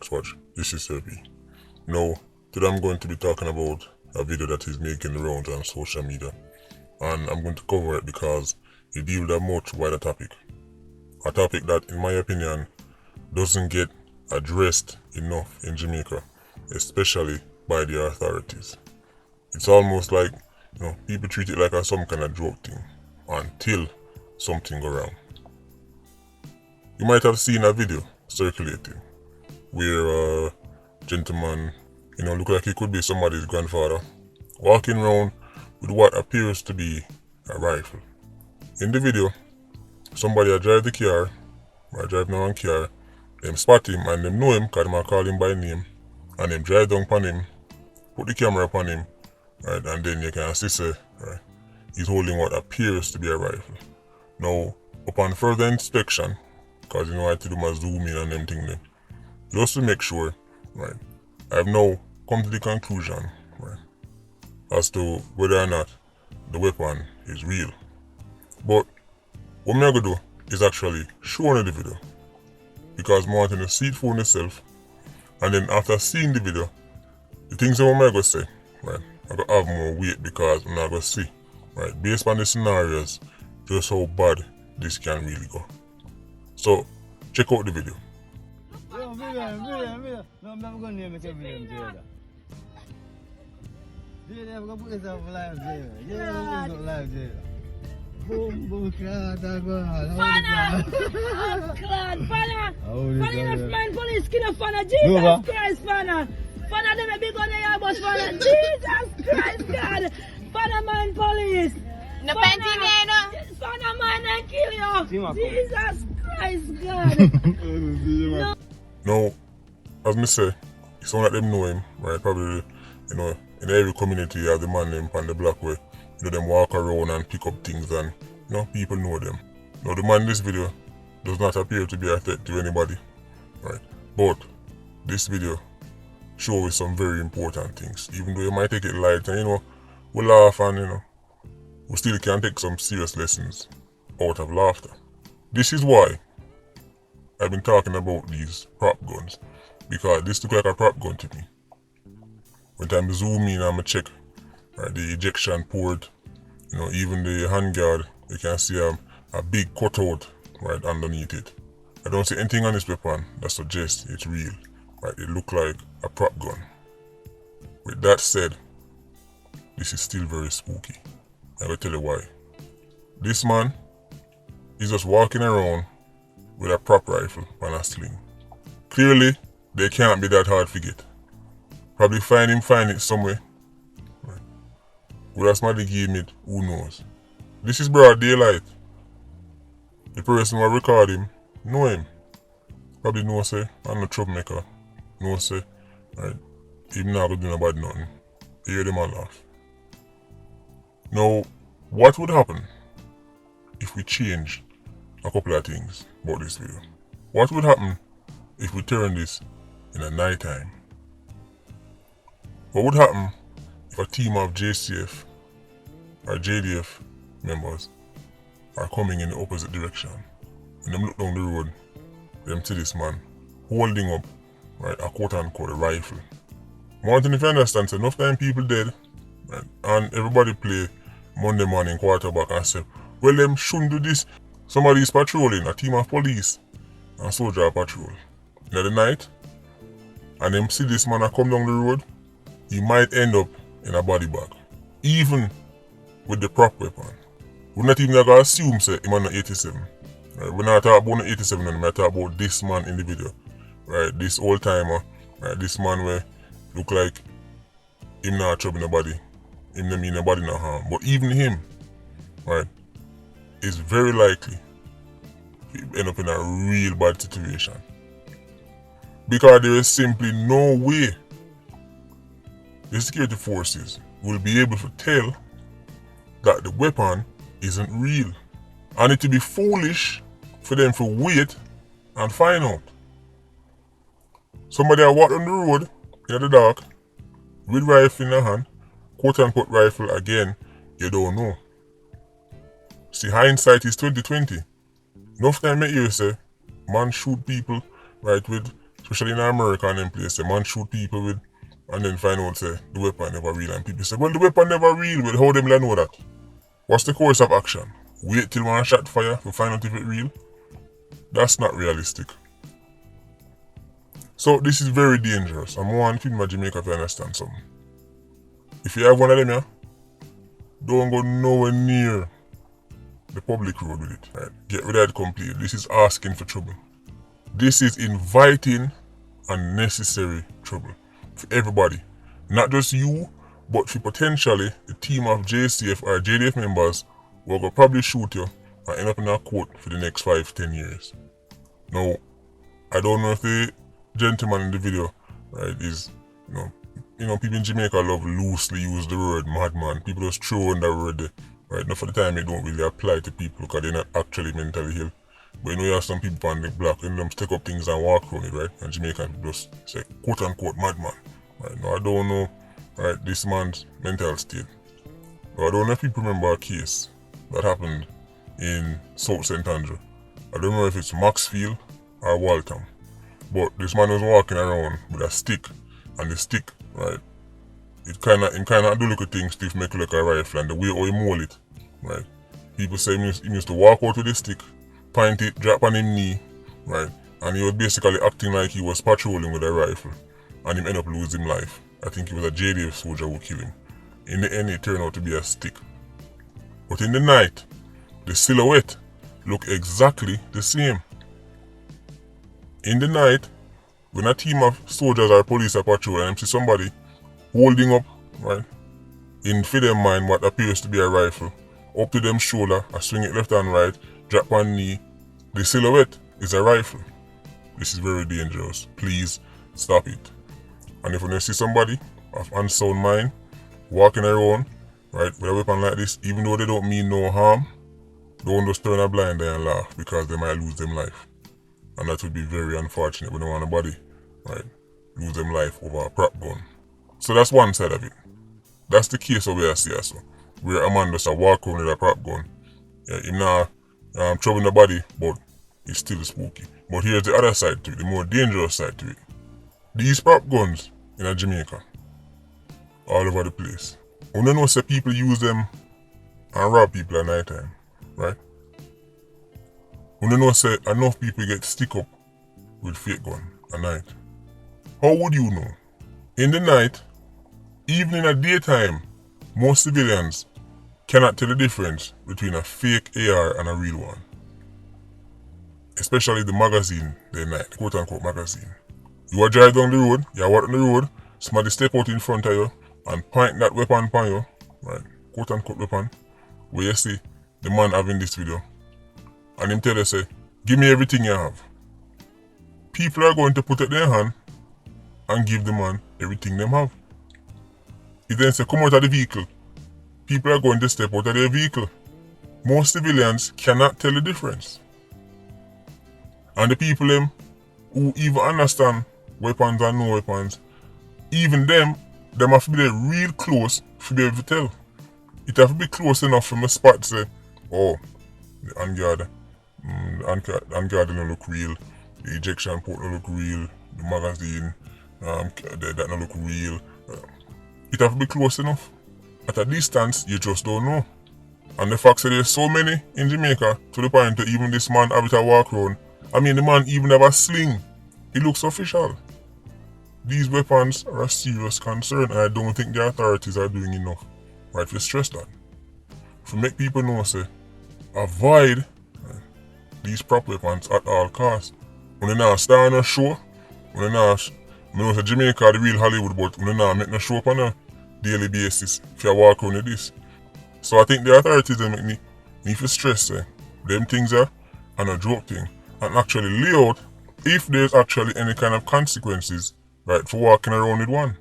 Politricks watch. This is Serbi. Now, today I'm going to be talking about a video that is making the rounds on social media. And I'm going to cover it because it deals with a much wider topic. A topic that, in my opinion, doesn't get addressed enough in Jamaica, especially by the authorities. It's almost like, people treat it like some kind of joke thing until something go wrong. You might have seen a video circulating where a gentleman, look like he could be somebody's grandfather, walking around with what appears to be a rifle. In the video, somebody drive the car, or drive now on car, them spot him and them know him because them call him by name, and them drive down upon him, put the camera upon him, right, and then you can see right, he's holding what appears to be a rifle. Now, upon further inspection, because I had to do my zoom in and them thing then, just to make sure, right, I've now come to the conclusion, right, as to whether or not the weapon is real. But what I'm going to do is actually show the video, because I want to see it for myself, and then after seeing the video, the things that I'm going to say, right, I'm going to have more weight because I'm not going to see, right, based on the scenarios, just how bad this can really go. So, check out the video. No, I'm never going to name it every name, Jada. Jada, I'm going to put yourself live, Jada. Jada, I'm going to put live, Jada. Boom, clad, Fana, enough man, police kill a Fana, Jesus Christ, Fana. Fana, them a big on the airbus, Fana, Jesus Christ, God. Fana man, police. No panty man, Fana man, and kill you. Jesus Christ, God. Now, as me say, it's not that them know him, right? Probably, in every community you have the man named on the block where, them walk around and pick up things and, people know them. Now, the man in this video does not appear to be a threat to anybody, right? But this video shows some very important things. Even though you might take it light and, we laugh and, we still can take some serious lessons out of laughter. This is why I've been talking about these prop guns, because this looks like a prop gun to me. When I zoom in and check, right, the ejection port, even the handguard, you can see a big cutout right underneath it. I don't see anything on this weapon that suggests it's real. Right, it looks like a prop gun. With that said, this is still very spooky. I will tell you why. This man is just walking around with a prop rifle on a sling. Clearly, they can't be that hard to get. Probably find it somewhere. Right. Would somebody give it, who knows? This is broad daylight. The person who record him, know him. Probably know say, I'm no troublemaker. Know say, right, even not gonna do nobody nothing. Hear them and laugh. Now, what would happen if we change a couple of things about this video? What would happen if we turn this in the night time? What would happen if a team of JCF or JDF members are coming in the opposite direction and them look down the road, them see this man holding up, right, a quote-unquote rifle? One thing if you understand, so enough time people dead, right, and everybody play Monday morning quarterback and say, well, them shouldn't do this. Somebody's patrolling, a team of police and soldier patrol in the night, and them see this man come down the road, he might end up in a body bag, even with the prop weapon. We're not even going to assume say him on 87. Right? We're not talking about 87 and we're talking about this man in the video. Right? This old timer, right? This man where look like him not trouble nobody. Him not mean nobody no harm. But even him, right, is very likely to end up in a real bad situation. Because there is simply no way the security forces will be able to tell that the weapon isn't real. And it would be foolish for them to wait and find out. Somebody that walk on the road in the dark with rifle in their hand, quote unquote rifle again, you don't know. See, hindsight is 2020. Enough time I hear say, man shoot people right with Especially in America and them place, the man shoot people with and then find out say the weapon never real and people say, well the weapon never real, well how them know that? What's the course of action? Wait till one shot fire to find out if it real? That's not realistic. So this is very dangerous. I'm one people in Jamaica to understand something. If you have one of them, yeah, don't go nowhere near the public road with it. Right? Get rid of it completely. This is asking for trouble. This is inviting unnecessary trouble for everybody. Not just you, but for potentially the team of JCF or JDF members who will probably shoot you and end up in a court for the next 5-10 years. Now, I don't know if the gentleman in the video, right, is, you know, people in Jamaica love loosely use the word madman. People just throw in that word there, right? Now for the time it don't really apply to people because they're not actually mentally ill. But you know you have some people on the block and them stick up things and walk around it, right? And Jamaican people just say quote unquote madman. Right? Now I don't know, right, this man's mental state. Now I don't know if people remember a case that happened in South St. Andrew. I don't know if it's Maxfield or Waltham. But this man was walking around with a stick, and the stick, right, it kinda do little things to make it look like a rifle, and the way how he mold it, right. People say he used to walk out with the stick, point it, drop on his knee, right, and he was basically acting like he was patrolling with a rifle, and he ended up losing life. I think it was a JDF soldier who killed him. In the end, it turned out to be a stick. But in the night, the silhouette looked exactly the same. In the night, when a team of soldiers or police are patrolling and see somebody holding up, right, in for them mind what appears to be a rifle, up to them shoulder, I swing it left and right, drop one knee, the silhouette is a rifle. This is very dangerous. Please stop it. And if you see somebody of unsound mind walking around, right, with a weapon like this, even though they don't mean no harm, don't just turn a blind eye and laugh because they might lose them life. And that would be very unfortunate when they want a body, right, lose them life over a prop gun. So that's one side of it. That's the case of where I see us. Where a man just walk around with a prop gun. Yeah, him not troubling the body, but it's still spooky. But here's the other side to it, the more dangerous side to it. These prop guns in Jamaica, all over the place. You know say people use them and rob people at night time, right? You know say enough people get stick up with fake gun at night. How would you know? In the night, even in the daytime, most civilians cannot tell the difference between a fake AR and a real one. Especially the magazine, the night, quote unquote magazine. You are drive down the road, you are walking the road, somebody step out in front of you and point that weapon upon you, right, quote unquote weapon, where you see the man having this video. And him tell you say, give me everything you have. People are going to put it in their hand and give the man everything they have. He then say, come out of the vehicle. People are going to step out of their vehicle. Most civilians cannot tell the difference. And the people them who even understand weapons and no weapons, even them have to be there real close to be able to tell. It have to be close enough from a spot say, oh, the handguard don't look real, the ejection port don't look real, the magazine, that don't look real. It have to be close enough. At a distance, you just don't know. And the fact that there's so many in Jamaica, to the point that even this man have it a walk around. I mean, the man even have a sling. He looks official. These weapons are a serious concern, and I don't think the authorities are doing enough, right, to stress that. To make people know, say, avoid these prop weapons at all costs. When you now start on a show, when you now, I know Jamaica the real Hollywood, but when you now make a show up on a daily basis, if you walk around with this. So I think the authorities need to stress, say, them things are a joke thing, and actually lay out if there's actually any kind of consequences, right, for walking around with one.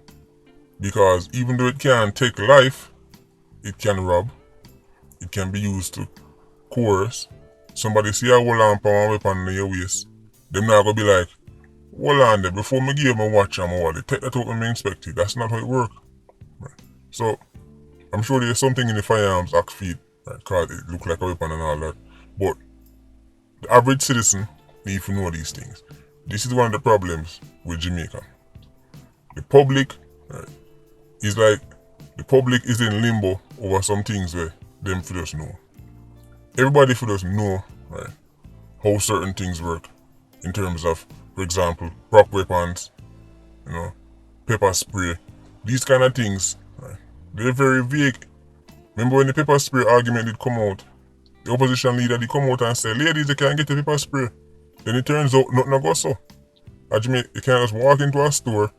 Because even though it can take life, it can rob, it can be used to coerce. Somebody see a hold on for a weapon in your waist, them not gonna be like, hold on there, before me give my watch and my wallet, take that out and me inspect it. That's not how it works. Right. So, I'm sure there's something in the firearms act feed, right, because it look like a weapon and all that. But the average citizen needs to know these things. this is one of the problems with Jamaica. The public, right, is like, the public is in limbo over some things where them for just know. Everybody for just know, right, how certain things work in terms of, for example, prop weapons, pepper spray. These kind of things, right, they're very vague. Remember when the pepper spray argument did come out, the opposition leader did come out and say, ladies, you can't get the pepper spray. Then it turns out nothing goes so. You can't just walk into a store,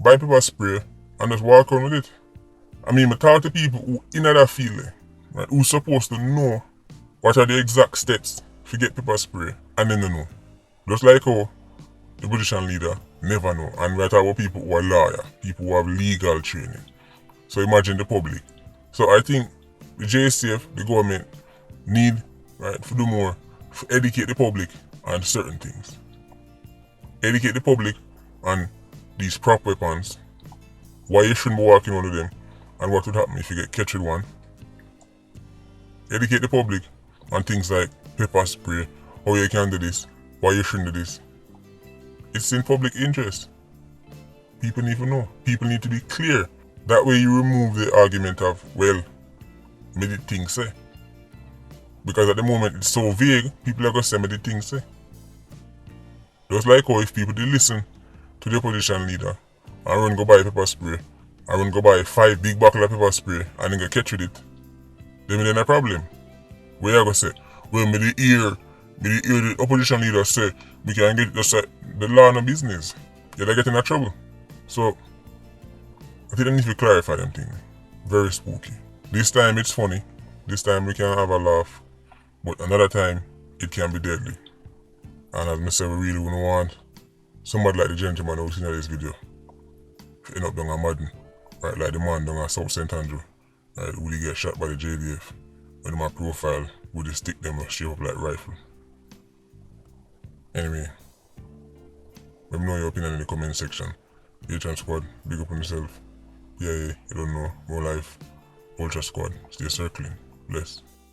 buy pepper spray, and just walk around with it. I mean, I talk to people who in that field, right, who's supposed to know what are the exact steps to get pepper spray, and then they know. Just like how the opposition leader never know. And we're talking about people who are lawyers, people who have legal training. So imagine the public. So I think the JCF, the government, need, right, to do more to educate the public on certain things. Educate the public on these prop weapons, why you shouldn't be walking around with them, and what would happen if you get catch with one. Educate the public on things like pepper spray, how you can do this, why you shouldn't do this. It's in public interest. People need to know. People need to be clear. That way you remove the argument of, well, me the thing say. Because at the moment it's so vague, people are going to say me the thing say. Just like how if people did listen to the opposition leader and run go buy pepper spray, and run go buy 5 big bottles of pepper spray and then get catch with it, then a problem. Where you going to say, well, me the hear the opposition leader say, we can get just the law no business. You're getting in trouble. So, I think I need to clarify them things. Very spooky. This time it's funny. This time we can have a laugh. But another time, it can be deadly. And as I said, we really wouldn't want somebody like the gentleman who's in this video to end up down a Madden. Right, like the man down at South St. Andrew. Right, who he get shot by the JDF. When my profile would they stick them straight up like rifle. Anyway, let me know your opinion in the comment section. Patreon squad, big up on yourself. Yeah, you don't know. More life. Ultra squad, stay circling. Bless.